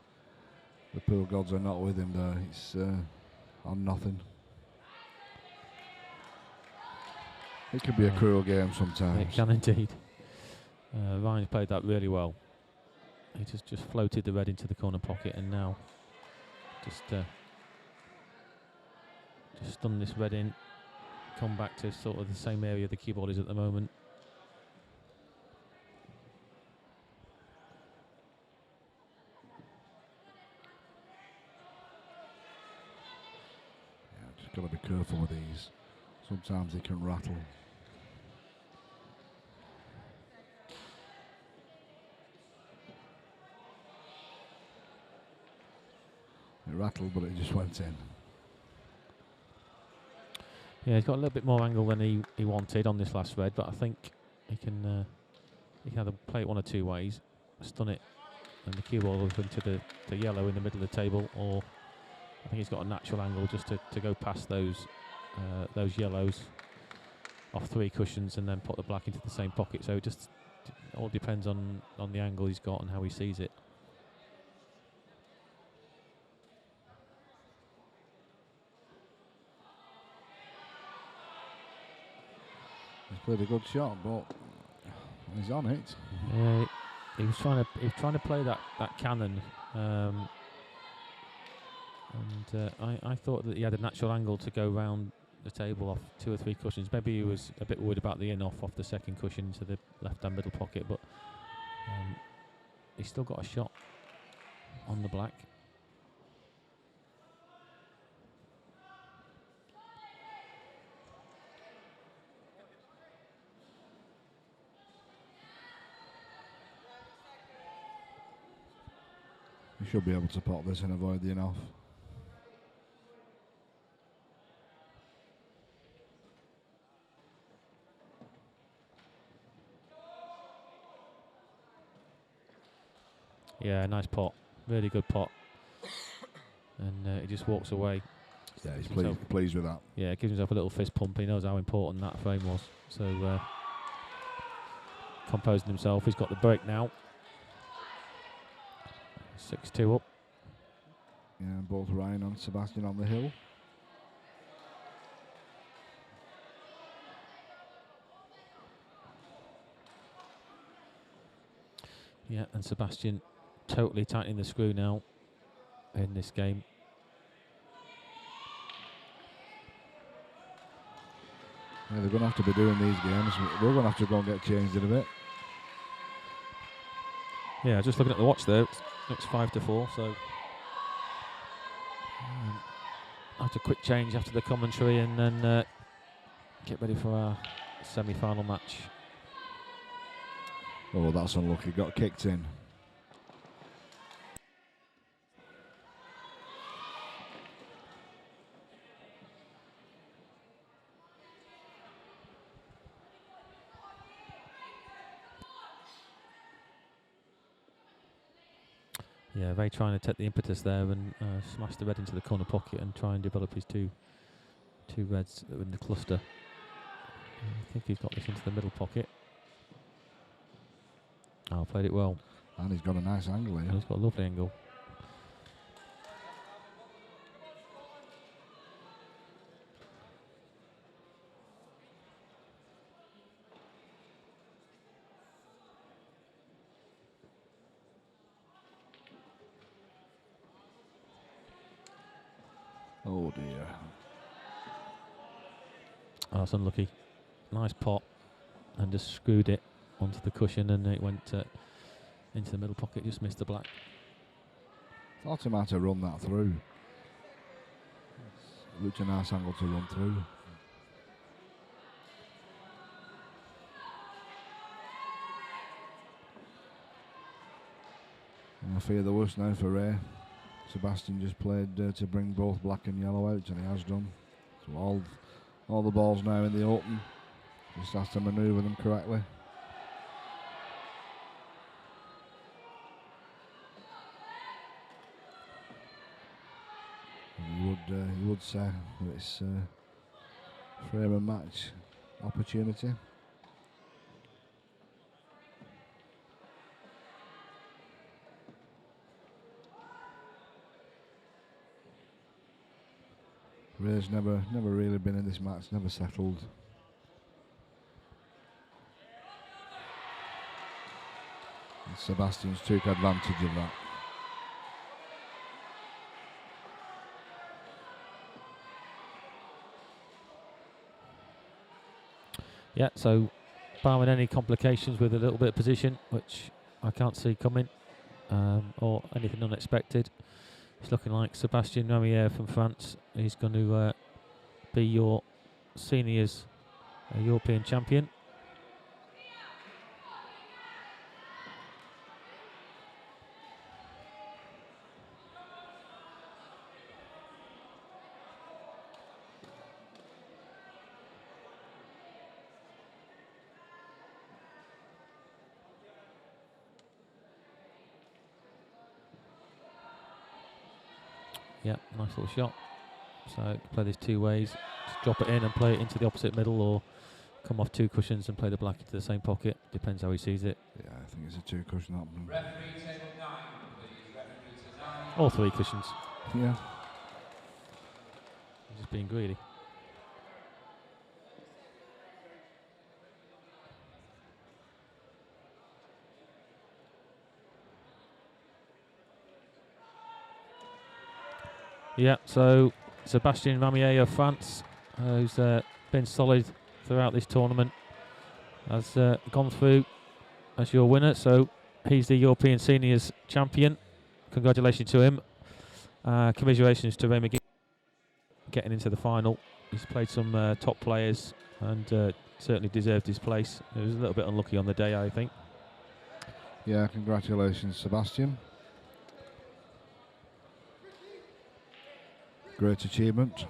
Speaker 2: the pool gods are not with him there. It's on nothing. It can be a cruel game sometimes.
Speaker 1: it can indeed. Ryan's played that really well. He just floated the red into the corner pocket, and now just stun this red in, come back to sort of the same area the cue ball is at the moment.
Speaker 2: Yeah, just got to be careful with these. Sometimes they can rattle. It rattled, but it just went in.
Speaker 1: Yeah, he's got a little bit more angle than he wanted on this last red, but I think he can either play it one or 2 ways, stun it, and the cue ball will go into the yellow in the middle of the table, or I think he's got a natural angle just to go past those yellows off 3 cushions and then put the black into the same pocket. So it just all depends on the angle he's got and how he sees it.
Speaker 2: He's played a good shot, but he's on it.
Speaker 1: Yeah, he was trying to play that cannon, and I thought that he had a natural angle to go round the table off 2 or 3 cushions. Maybe he was a bit worried about the in-off off the second cushion to the left-hand middle pocket, but he's still got a shot on the black.
Speaker 2: He should be able to pot this and avoid the in-off.
Speaker 1: Yeah, nice pot. Really good pot. And he just walks away.
Speaker 2: Yeah, he's pleased with that.
Speaker 1: Yeah, gives himself a little fist pump. He knows how important that frame was. So composing himself. He's got the break now. 6-2 up.
Speaker 2: Yeah, both Ryan and Sebastian on the hill.
Speaker 1: Yeah, and Sebastian totally tightening the screw now in this game.
Speaker 2: Yeah, they're going to have to be doing these games. We're going to have to go and get changed in a bit.
Speaker 1: Yeah, just looking at the watch there, it's 5-4, so after a quick change after the commentary and then get ready for our semi-final match.
Speaker 2: Oh, that's unlucky. Got kicked in.
Speaker 1: Yeah, Ray trying to take the impetus there and smash the red into the corner pocket and try and develop his two reds that were in the cluster. I think he's got this into the middle pocket. Oh, played it well.
Speaker 2: And he's got a nice angle here.
Speaker 1: He's got a lovely angle.
Speaker 2: Oh dear.
Speaker 1: Oh, that's unlucky. Nice pot. And just screwed it onto the cushion and it went into the middle pocket, just missed the black.
Speaker 2: Thought he might have run that through. Looked a nice angle to run through. And I fear the worst now for Ray. Sebastian just played to bring both black and yellow out, and he has done. So all the balls now in the open. Just has to manoeuvre them correctly. And you would say that it's frame and match opportunity. Ray's never really been in this match, never settled. And Sebastian's took advantage of that.
Speaker 1: Yeah, so barring any complications with a little bit of position, which I can't see coming, or anything unexpected, it's looking like Sebastian Ramier from France is going to be your seniors European champion. Yeah, nice little shot. So play this two ways. Just drop it in and play it into the opposite middle, or come off two cushions and play the black into the same pocket. Depends how he sees it.
Speaker 2: Yeah, I think it's a two cushion option.
Speaker 1: All three cushions.
Speaker 2: Yeah.
Speaker 1: Just being greedy. Yeah, so Sebastian Ramier of France, who's been solid throughout this tournament, has gone through as your winner. So he's the European Seniors champion. Congratulations to him. Commiserations to Ray McGee getting into the final. He's played some top players and certainly deserved his place. He was a little bit unlucky on the day, I think.
Speaker 2: Yeah, congratulations, Sebastian. Great achievement.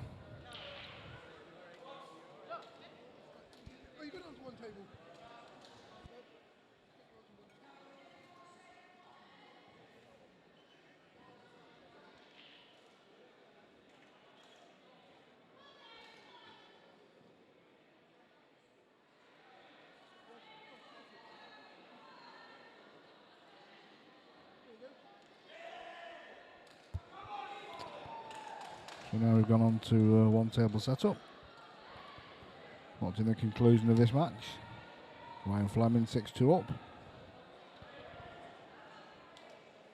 Speaker 2: So now we've gone on to one table setup. Watching the conclusion of this match. Ryan Fleming 6-2 up.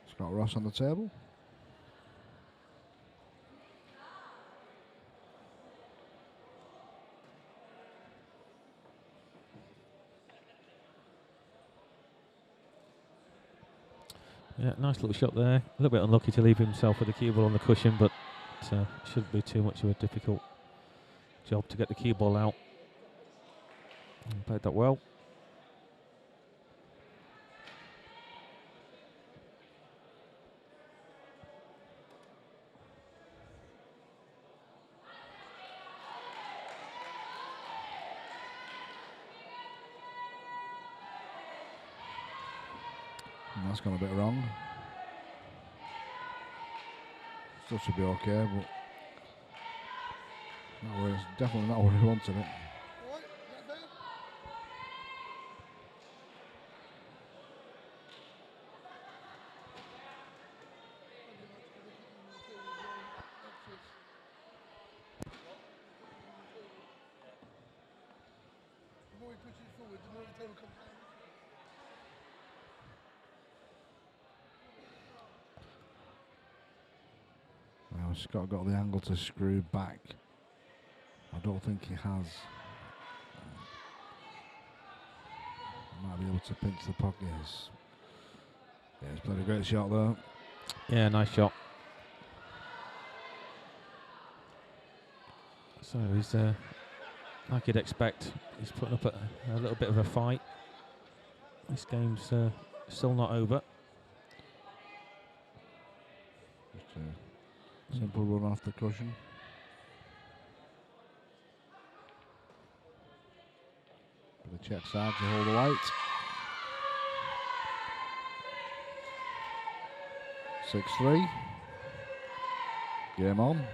Speaker 2: Scott Ross on the table.
Speaker 1: Yeah, nice little shot there. A little bit unlucky to leave himself with the cue ball on the cushion, but shouldn't be too much of a difficult job to get the cue ball out. And played that well.
Speaker 2: And that's gone a bit wrong. Still should be okay, but it's definitely not where he wanted it. Now Scott got the angle to screw back. I don't think he has. Might be able to pinch the pocket. Yes. Yeah, he's played a great shot though.
Speaker 1: Yeah, nice shot. So he's, like you'd expect, he's putting up a little bit of a fight. This game's still not over.
Speaker 2: Just a simple run off the cushion. But the check side to hold the white. 6-3. Game on.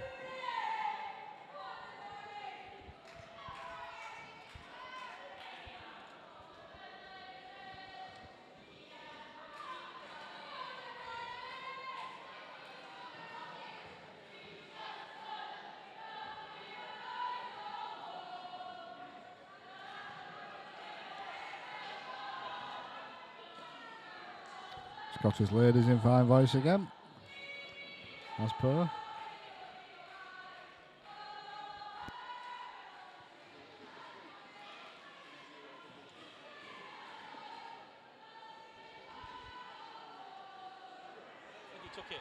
Speaker 2: Scottish ladies in fine voice again, as per.
Speaker 1: You took it.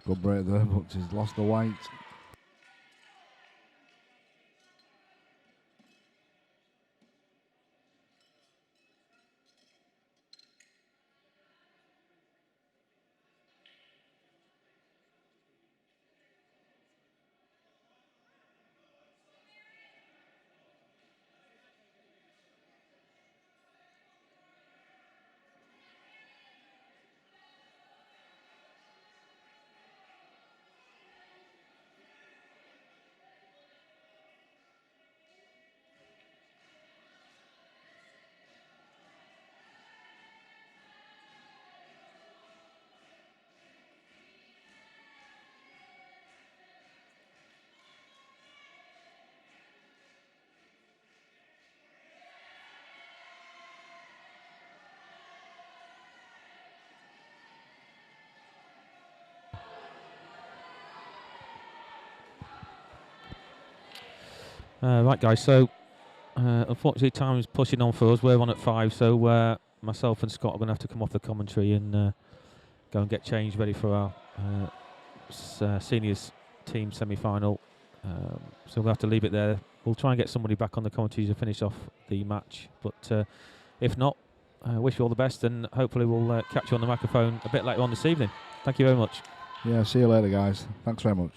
Speaker 2: Good break there, but he's lost the white.
Speaker 1: Right, guys, so unfortunately time is pushing on for us. We're on at 5, so myself and Scott are going to have to come off the commentary and go and get changed ready for our seniors team semi-final. So we'll have to leave it there. We'll try and get somebody back on the commentary to finish off the match, but if not, wish you all the best, and hopefully we'll catch you on the microphone a bit later on this evening. Thank you very much.
Speaker 2: Yeah, see you later, guys. Thanks very much.